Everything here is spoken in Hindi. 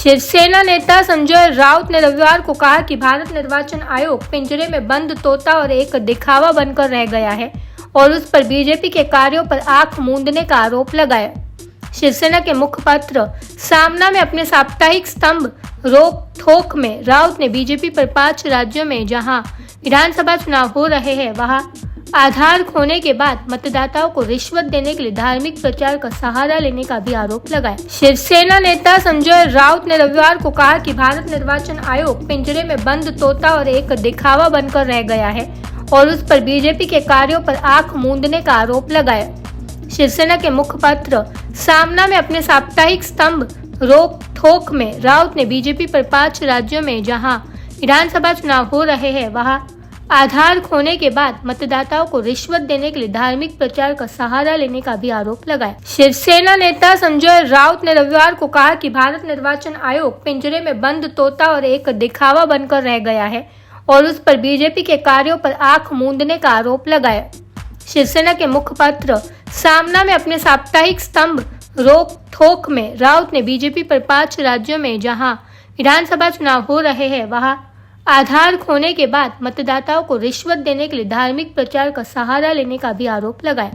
शिवसेना नेता संजय राउत ने रविवार को कहा कि भारत निर्वाचन आयोग पिंजरे में बंद तोता और एक दिखावा बनकर रह गया है और उस पर बीजेपी के कार्यों पर आंख मूंदने का आरोप लगाया। शिवसेना के मुखपत्र सामना में अपने साप्ताहिक स्तंभ रोक ठोक में राउत ने बीजेपी पर 5 राज्यों में जहां विधानसभा चुनाव हो रहे हैं वहां आधार खोने के बाद मतदाताओं को रिश्वत देने के लिए धार्मिक प्रचार का सहारा लेने का भी आरोप लगाया। शिवसेना नेता संजय राउत ने रविवार को कहा कि भारत निर्वाचन आयोग पिंजरे में बंद तोता और एक दिखावा बनकर रह गया है और उस पर बीजेपी के कार्यों पर आंख मूंदने का आरोप लगाया। शिवसेना के मुखपत्र सामना में अपने साप्ताहिक स्तंभ रोक ठोक में राउत ने बीजेपी पर 5 राज्यों में जहां विधानसभा चुनाव हो रहे हैं वहां आधार खोने के बाद मतदाताओं को रिश्वत देने के लिए धार्मिक प्रचार का सहारा लेने का भी आरोप लगाया। शिवसेना नेता संजय राउत ने रविवार को कहा कि भारत निर्वाचन आयोग पिंजरे में बंद तोता और एक दिखावा बनकर रह गया है और उस पर बीजेपी के कार्यों पर आंख मूंदने का आरोप लगाया। शिवसेना के मुखपत्र सामना में अपने साप्ताहिक स्तंभ रोक ठोक में राउत ने बीजेपी पर 5 राज्यों में जहां विधानसभा चुनाव हो रहे हैं वहां आधार खोने के बाद मतदाताओं को रिश्वत देने के लिए धार्मिक प्रचार का सहारा लेने का भी आरोप लगाया।